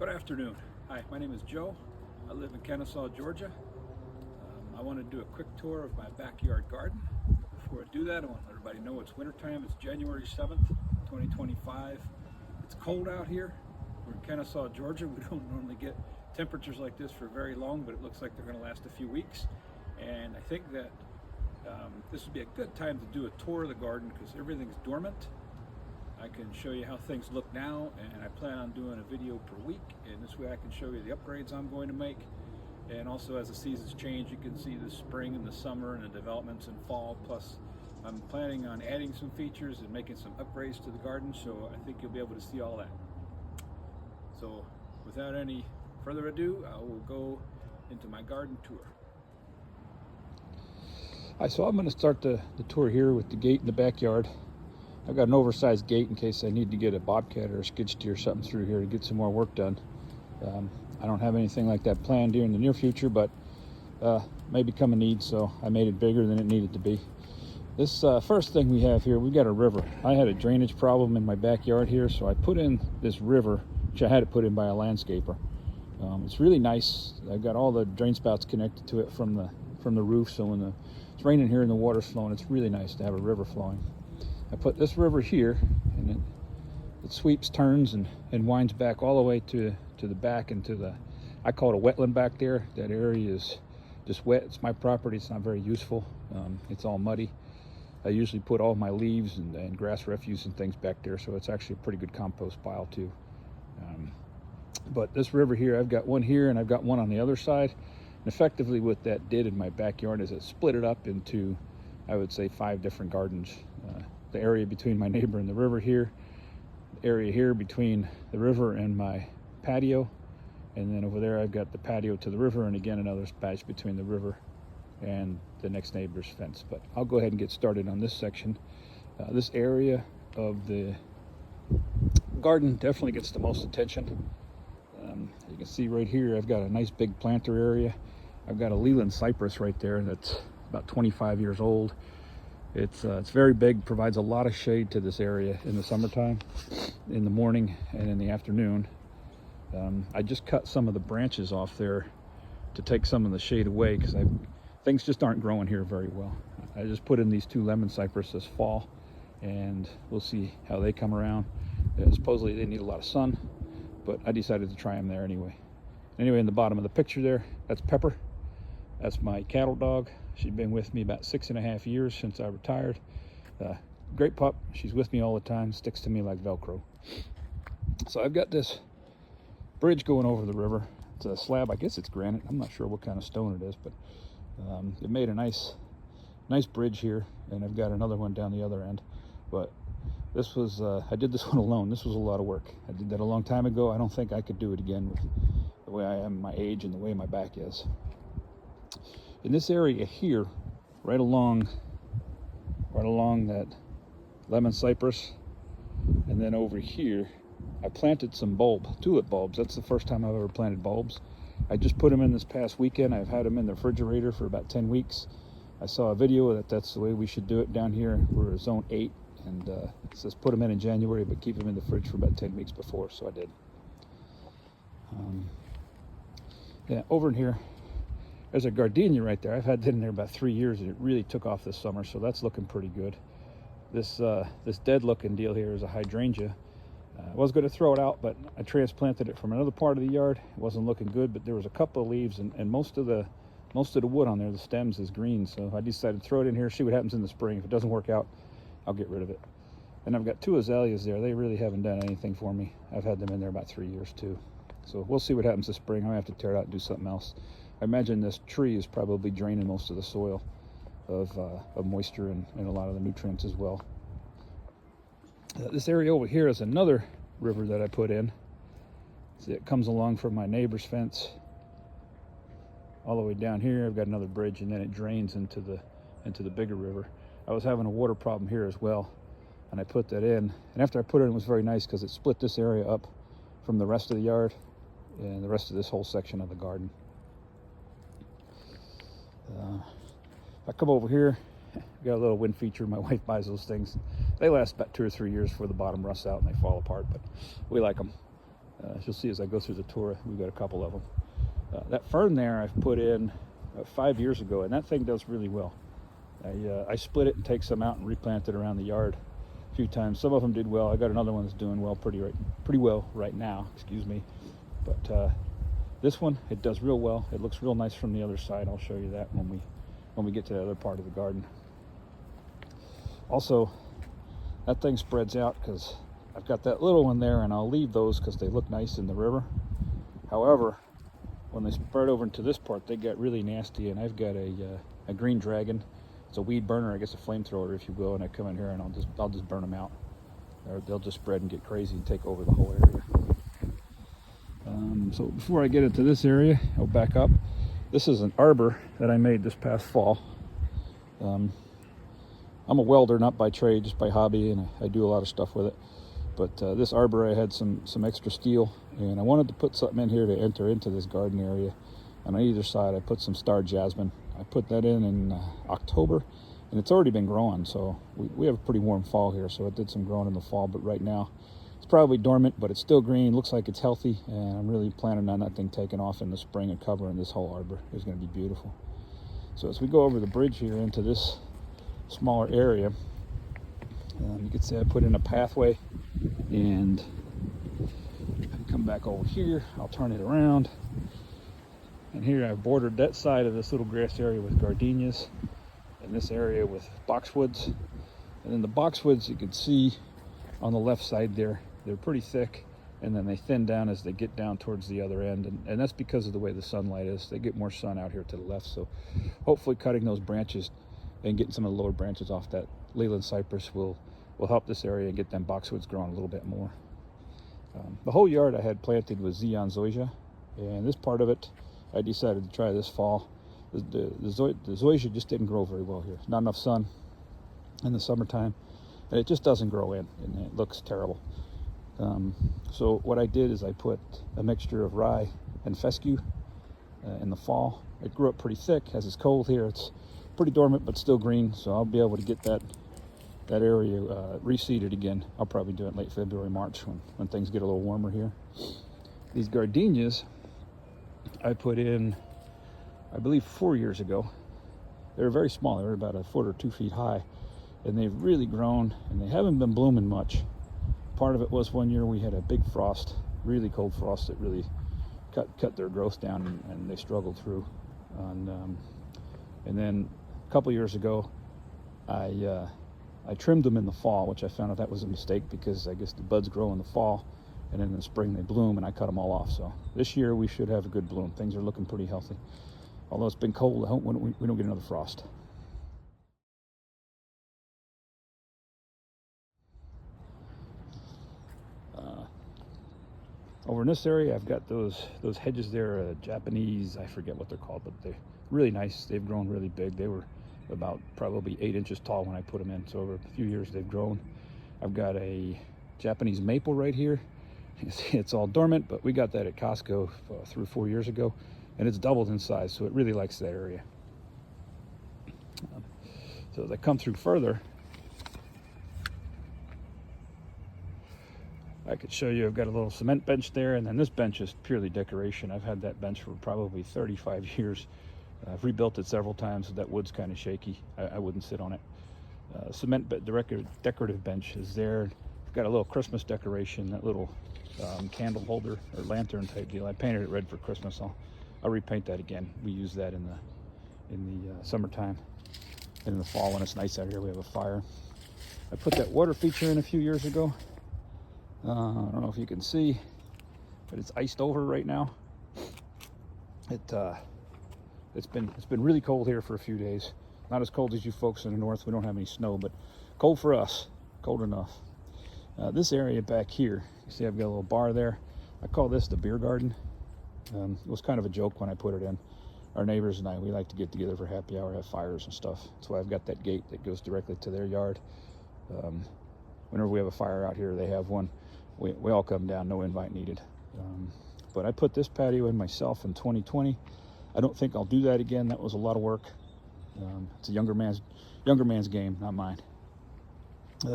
Good afternoon. Hi, my name is Joe. I live in Kennesaw, Georgia. I want to do a quick tour of my backyard garden. Before I do that, I want to let everybody know it's wintertime. It's January 7th, 2025. It's cold out here. We're in Kennesaw, Georgia. We don't normally get temperatures like this for very long, but it looks like they're going to last a few weeks. And I think that this would be a good time to do a tour of the garden because everything's dormant. I can show you how things look now, and I plan on doing a video per week, and this way I can show you the upgrades I'm going to make. And also, as the seasons change, you can see the spring and the summer and the developments in fall. Plus, I'm planning on adding some features and making some upgrades to the garden, so I think you'll be able to see all that. So without any further ado, I will go into my garden tour. Hi, so I'm going to start the tour here with the gate in the backyard. I've got an oversized gate in case I need to get a bobcat or a skid steer or something through here to get some more work done. I don't have anything like that planned here in the near future, but may become a need, so I made it bigger than it needed to be. This first thing we have here, we've got a river. I had a drainage problem in my backyard here, so I put in this river, which I had it put in by a landscaper. It's really nice. I've got all the drain spouts connected to it from the roof, so when it's raining here and the water's flowing, it's really nice to have a river flowing. I put this river here, and it sweeps, turns, and winds back all the way to the back into the, I call it a wetland back there. That area is just wet. It's my property. It's not very useful. It's all muddy. I usually put all my leaves and grass refuse and things back there, so it's actually a pretty good compost pile too. But this river here, I've got one here and I've got one on the other side. And effectively what that did in my backyard is it split it up into, I would say, 5 different gardens. The area between my neighbor and the river here, the area here between the river and my patio, and then over there I've got the patio to the river, and again another patch between the river and the next neighbor's fence. But I'll go ahead and get started on this section. This area of the garden definitely gets the most attention. You can see right here I've got a nice big planter area. I've got a Leland cypress right there that's about 25 years old. It's very big, provides a lot of shade to this area in the summertime, in the morning and in the afternoon. I just cut some of the branches off there to take some of the shade away because things just aren't growing here very well. I just put in these 2 lemon cypress this fall, and we'll see how they come around. Supposedly they need a lot of sun, but I decided to try them there anyway. Anyway, in the bottom of the picture there, that's Pepper. That's my cattle dog. She's been with me about 6.5 years since I retired. Great pup. She's with me all the time, sticks to me like Velcro. So I've got this bridge going over the river. It's a slab, I guess it's granite. I'm not sure what kind of stone it is, but it made a nice bridge here, and I've got another one down the other end. But this was, I did this one alone. This was a lot of work. I did that a long time ago. I don't think I could do it again with the way I am, my age, and the way my back is. In this area here, right along that lemon cypress, and then over here, I planted some tulip bulbs. That's the first time I've ever planted bulbs. I just put them in this past weekend. I've had them in the refrigerator for about 10 weeks. I saw a video that's the way we should do it down here. We're zone 8, and it says put them in January, but keep them in the fridge for about 10 weeks before, so I did. Yeah, over in here, there's a gardenia right there. I've had that in there about 3 years, and it really took off this summer, so that's looking pretty good. This dead looking deal here is a hydrangea. I was going to throw it out, but I transplanted it from another part of the yard. It wasn't looking good, but there was a couple of leaves, and most of the wood on there, the stems, is green, so I decided to throw it in here, see what happens in the spring. If it doesn't work out, I'll get rid of it. And I've got 2 azaleas there. They really haven't done anything for me. I've had them in there about 3 years too. So we'll see what happens this spring. I might have to tear it out and do something else. I imagine this tree is probably draining most of the soil of moisture and a lot of the nutrients as well. This area over here is another river that I put in. See, it comes along from my neighbor's fence all the way down here. I've got another bridge, and then it drains into the bigger river. I was having a water problem here as well, and I put that in. And after I put it in, it was very nice because it split this area up from the rest of the yard and the rest of this whole section of the garden. If I come over here, got a little wind feature. My wife buys those things. They last about 2 or 3 years before the bottom rusts out and they fall apart, but we like them. As you'll see as I go through the tour, we've got a couple of them. That fern there I've put in 5 years ago, and that thing does really well. I split it and take some out and replant it around the yard a few times. Some of them did well. I got another one that's doing well, pretty well right now, excuse me. But this one, it does real well. It looks real nice from the other side. I'll show you that when we get to the other part of the garden. Also, that thing spreads out because I've got that little one there, and I'll leave those because they look nice in the river. However, when they spread over into this part, they get really nasty, and I've got a green dragon. It's a weed burner, I guess a flamethrower, if you will, and I come in here and I'll just burn them out. Or they'll just spread and get crazy and take over the whole area. So before I get into this area, I'll back up. This is an arbor that I made this past fall. I'm a welder, not by trade, just by hobby, and I do a lot of stuff with it. But this arbor, I had some extra steel, and I wanted to put something in here to enter into this garden area. And on either side, I put some star jasmine. I put that in October, and it's already been growing. So we have a pretty warm fall here, so it did some growing in the fall. But right now, it's probably dormant, but it's still green. Looks like it's healthy, and I'm really planning on that thing taking off in the spring and covering this whole arbor. It's going to be beautiful. So as we go over the bridge here into this smaller area, you can see I put in a pathway, and I come back over here. I'll turn it around, and here I've bordered that side of this little grass area with gardenias, and this area with boxwoods. And then the boxwoods, you can see on the left side there, they're pretty thick, and then they thin down as they get down towards the other end, and that's because of the way the sunlight is. They get more sun out here to the left, so hopefully cutting those branches and getting some of the lower branches off that Leland cypress will help this area and get them boxwoods growing a little bit more. The whole yard I had planted was Zeon zoysia, and this part of it I decided to try this fall. The zoysia just didn't grow very well here. Not enough sun in the summertime, and it just doesn't grow in, and it looks terrible. So what I did is I put a mixture of rye and fescue in the fall. It grew up pretty thick. As it's cold here, it's pretty dormant but still green, so I'll be able to get that area reseeded again. I'll probably do it late February, March when things get a little warmer here. These gardenias I put in, I believe 4 years ago. They were very small. They were about 1 foot or 2 feet high, and they've really grown, and they haven't been blooming much. Part of it was one year we had a big frost, really cold frost that really cut their growth down, and they struggled through. And then a couple years ago, I trimmed them in the fall, which I found out that was a mistake because I guess the buds grow in the fall, and then in the spring they bloom, and I cut them all off. So this year we should have a good bloom. Things are looking pretty healthy. Although it's been cold, I hope we don't get another frost. Over in this area, I've got those hedges there, Japanese, I forget what they're called, but they're really nice. They've grown really big. They were about probably 8 inches tall when I put them in, so over a few years they've grown. I've got a Japanese maple right here. You can see it's all dormant, but we got that at Costco 3 or 4 years ago, and it's doubled in size, so it really likes that area. So as I come through further, I could show you I've got a little cement bench there, and then this bench is purely decoration. I've had that bench for probably 35 years. I've rebuilt it several times, so that wood's kind of shaky. I wouldn't sit on it. Cement decorative bench is there. I've got a little Christmas decoration, that little candle holder or lantern type deal. I painted it red for Christmas. I'll repaint that again. We use that in the summertime. And in the fall when it's nice out here, we have a fire. I put that water feature in a few years ago. I don't know if you can see, but it's iced over right now. It's been really cold here for a few days. Not as cold as you folks in the north. We don't have any snow, but cold for us. Cold enough. This area back here, you see I've got a little bar there. I call this the beer garden. It was kind of a joke when I put it in. Our neighbors and I, we like to get together for happy hour, have fires and stuff. That's why I've got that gate that goes directly to their yard. Whenever we have a fire out here, they have one. We all come down, no invite needed. But I put this patio in myself in 2020. I don't think I'll do that again. That was a lot of work. It's a younger man's game, not mine.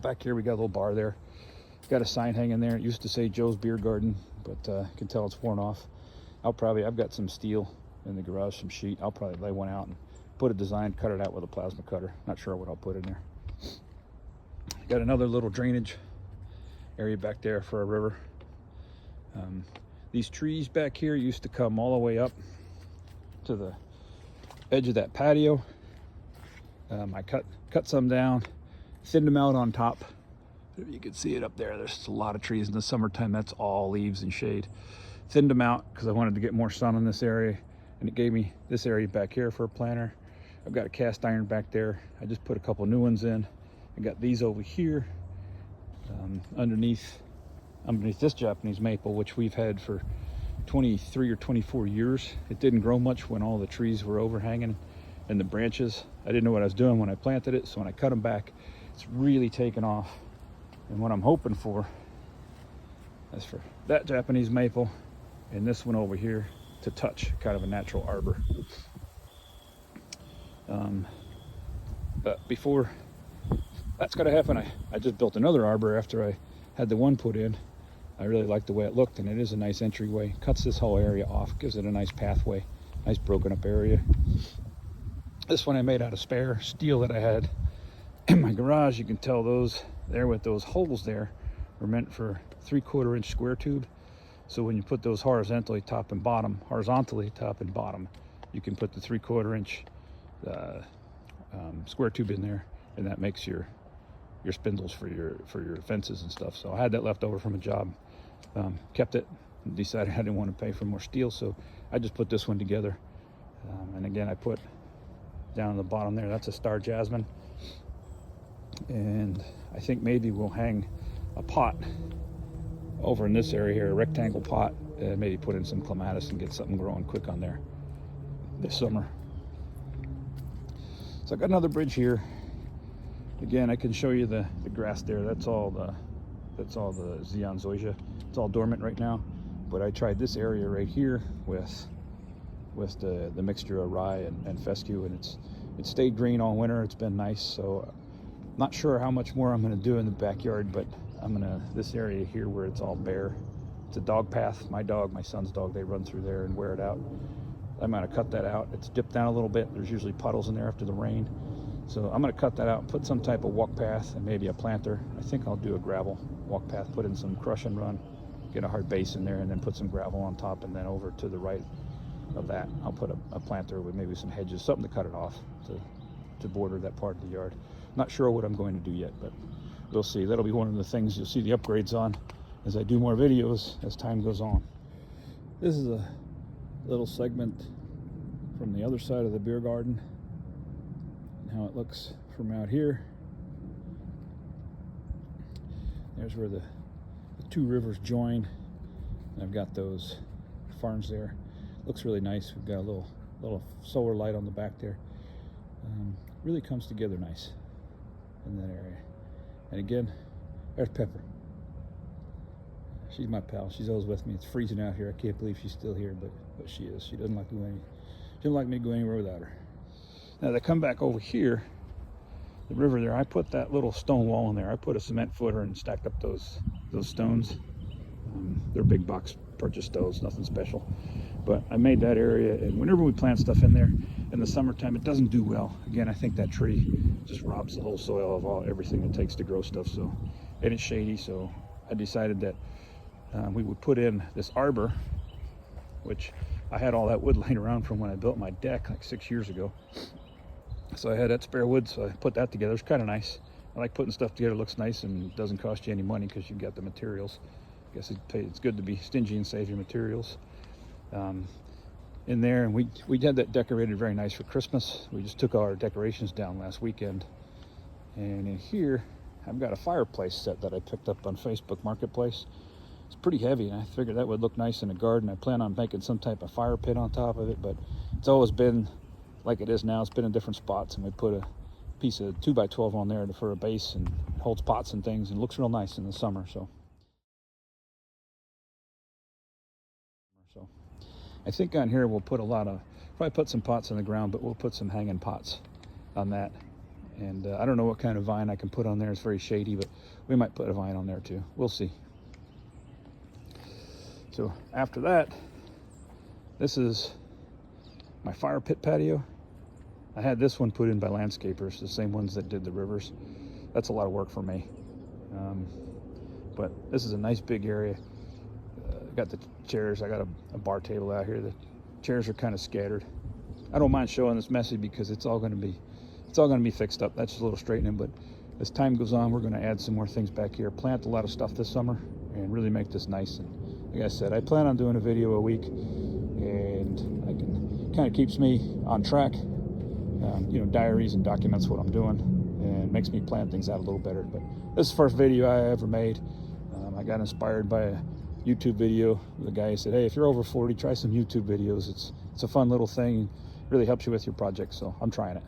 Back here we got a little bar there. Got a sign hanging there. It used to say Joe's Beer Garden. but you can tell it's worn off. I've got some steel in the garage, some sheet. I'll probably lay one out and put a design, cut it out with a plasma cutter. Not sure what I'll put in there. Got another little drainage area back there for a river. These trees back here used to come all the way up to the edge of that patio. I cut some down, thinned them out on top. If you can see it up there, there's a lot of trees in the summertime. That's all leaves and shade. Thinned them out because I wanted to get more sun in this area, and it gave me this area back here for a planter. I've got a cast iron back there. I just put a couple new ones in. I got these over here underneath this Japanese maple, which we've had for 23 or 24 years. It didn't grow much when all the trees were overhanging and the branches. I didn't know what I was doing when I planted it, so when I cut them back, it's really taken off. And what I'm hoping for is for that Japanese maple and this one over here to touch kind of a natural arbor. But before that's going to happen, I just built another arbor after I had the one put in. I really like the way it looked, and it is a nice entryway. Cuts this whole area off, gives it a nice pathway, nice broken up area. This one I made out of spare steel that I had in my garage. You can tell those there with those holes there were meant for 3/4 inch square tube. So when you put those horizontally top and bottom, you can put the 3/4 inch square tube in there, and that makes your spindles for your fences and stuff. So I had that left over from a job, kept it, and decided I didn't want to pay for more steel, so I just put this one together. And again, I put down at the bottom there, that's a star jasmine, and I think maybe we'll hang a pot over in this area here, a rectangle pot, and maybe put in some clematis and get something growing quick on there this summer. So I got another bridge here. Again, I can show you the grass there. That's all the Zeon zoysia. It's all dormant right now, but I tried this area right here with the mixture of rye and fescue, and it stayed green all winter. It's been nice. So not sure how much more I'm going to do in the backyard, but this area here where it's all bare, it's a dog path. My son's dog, they run through there and wear it out. I'm going to cut that out. It's dipped down a little bit. There's usually puddles in there after the rain. So I'm going to cut that out and put some type of walk path and maybe a planter. I think I'll do a gravel walk path, put in some crush and run, get a hard base in there, and then put some gravel on top, and then over to the right of that, I'll put a planter with maybe some hedges, something to cut it off to border that part of the yard. Not sure what I'm going to do yet, but we'll see. That'll be one of the things you'll see the upgrades on as I do more videos as time goes on. This is a little segment from the other side of the beer garden and how it looks from out here. There's where the two rivers join, and I've got those farms there. Looks really nice. We've got a little solar light on the back there. Really comes together nice in that area. And again, there's Pepper. She's my pal. She's always with me. It's freezing out here. I can't believe she's still here, but she is. She doesn't like me to go anywhere without her. Now, to come back over here, the river there, I put that little stone wall in there. I put a cement footer and stacked up those stones. They're big box purchase stones, nothing special. But I made that area, and whenever we plant stuff in there in the summertime, it doesn't do well. Again, I think that tree just robs the whole soil of everything it takes to grow stuff. So, and it's shady, so I decided that we would put in this arbor, which I had all that wood laying around from when I built my deck like 6 years ago. So I had that spare wood, so I put that together. It's kind of nice. I like putting stuff together. It looks nice and doesn't cost you any money because you got the materials. I guess it's good to be stingy and save your materials. In there, and we had that decorated very nice for Christmas. We just took all our decorations down last weekend. And in here, I've got a fireplace set that I picked up on Facebook Marketplace. It's pretty heavy, and I figured that would look nice in the garden. I plan on making some type of fire pit on top of it, but it's always been like it is now. It's been in different spots, and we put a piece of 2x12 on there for a base, and it holds pots and things, and it looks real nice in the summer. So I think on here we'll put probably put some pots in the ground, but we'll put some hanging pots on that. And I don't know what kind of vine I can put on there. It's very shady, but we might put a vine on there too. We'll see. So after that, this is my fire pit patio. I had this one put in by landscapers, the same ones that did the rivers. That's a lot of work for me. But this is a nice big area. Got the chairs. I got a bar table out here. The chairs are kind of scattered. I don't mind showing this messy because it's all going to be fixed up. That's just a little straightening, but as time goes on, we're going to add some more things back here, plant a lot of stuff this summer, and really make this nice. And like I said, I plan on doing a video a week, and I can kind of keeps me on track. You know, diaries and documents what I'm doing, and makes me plan things out a little better. But this is the first video I ever made. I got inspired by a YouTube video. The guy said, "Hey, if you're over 40, try some YouTube videos. It's a fun little thing. It really helps you with your project." So I'm trying it.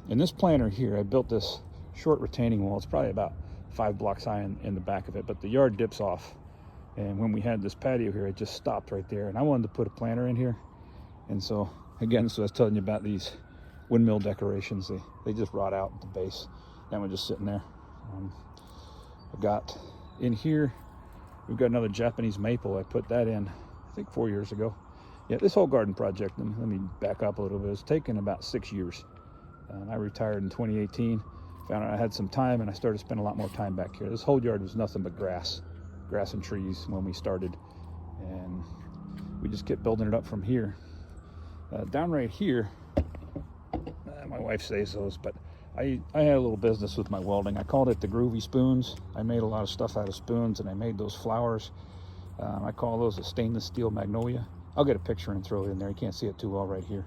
In this planter here, I built this short retaining wall. It's probably about 5 blocks high in the back of it, but the yard dips off. And when we had this patio here, it just stopped right there. And I wanted to put a planter in here. And so, again, so I was telling you about these windmill decorations. They just rot out at the base. That one just sitting there. I've got in here, we've got another Japanese maple. I put that in, I think 4 years ago. Yeah, this whole garden project, let me back up a little bit. It's taken about 6 years. I retired in 2018, found out I had some time, and I started spending a lot more time back here. This whole yard was nothing but grass and trees when we started, and we just kept building it up from here. Down right here, my wife says those, but I had a little business with my welding. I called it the Groovy Spoons. I made a lot of stuff out of spoons, and I made those flowers. I call those a stainless steel magnolia. I'll get a picture and throw it in there. You can't see it too well right here.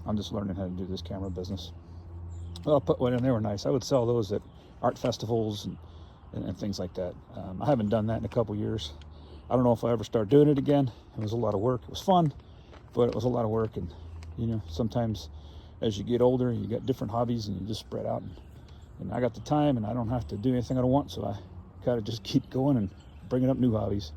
I'm just learning how to do this camera business. Well, I'll put one in there. Were nice. I would sell those at art festivals and things like that. I haven't done that in a couple years. I don't know if I'll ever start doing it again. It was a lot of work. It was fun, but it was a lot of work. And you know, sometimes as you get older, you got different hobbies, and you just spread out. And I got the time, and I don't have to do anything I don't want, so I gotta just keep going and bringing up new hobbies.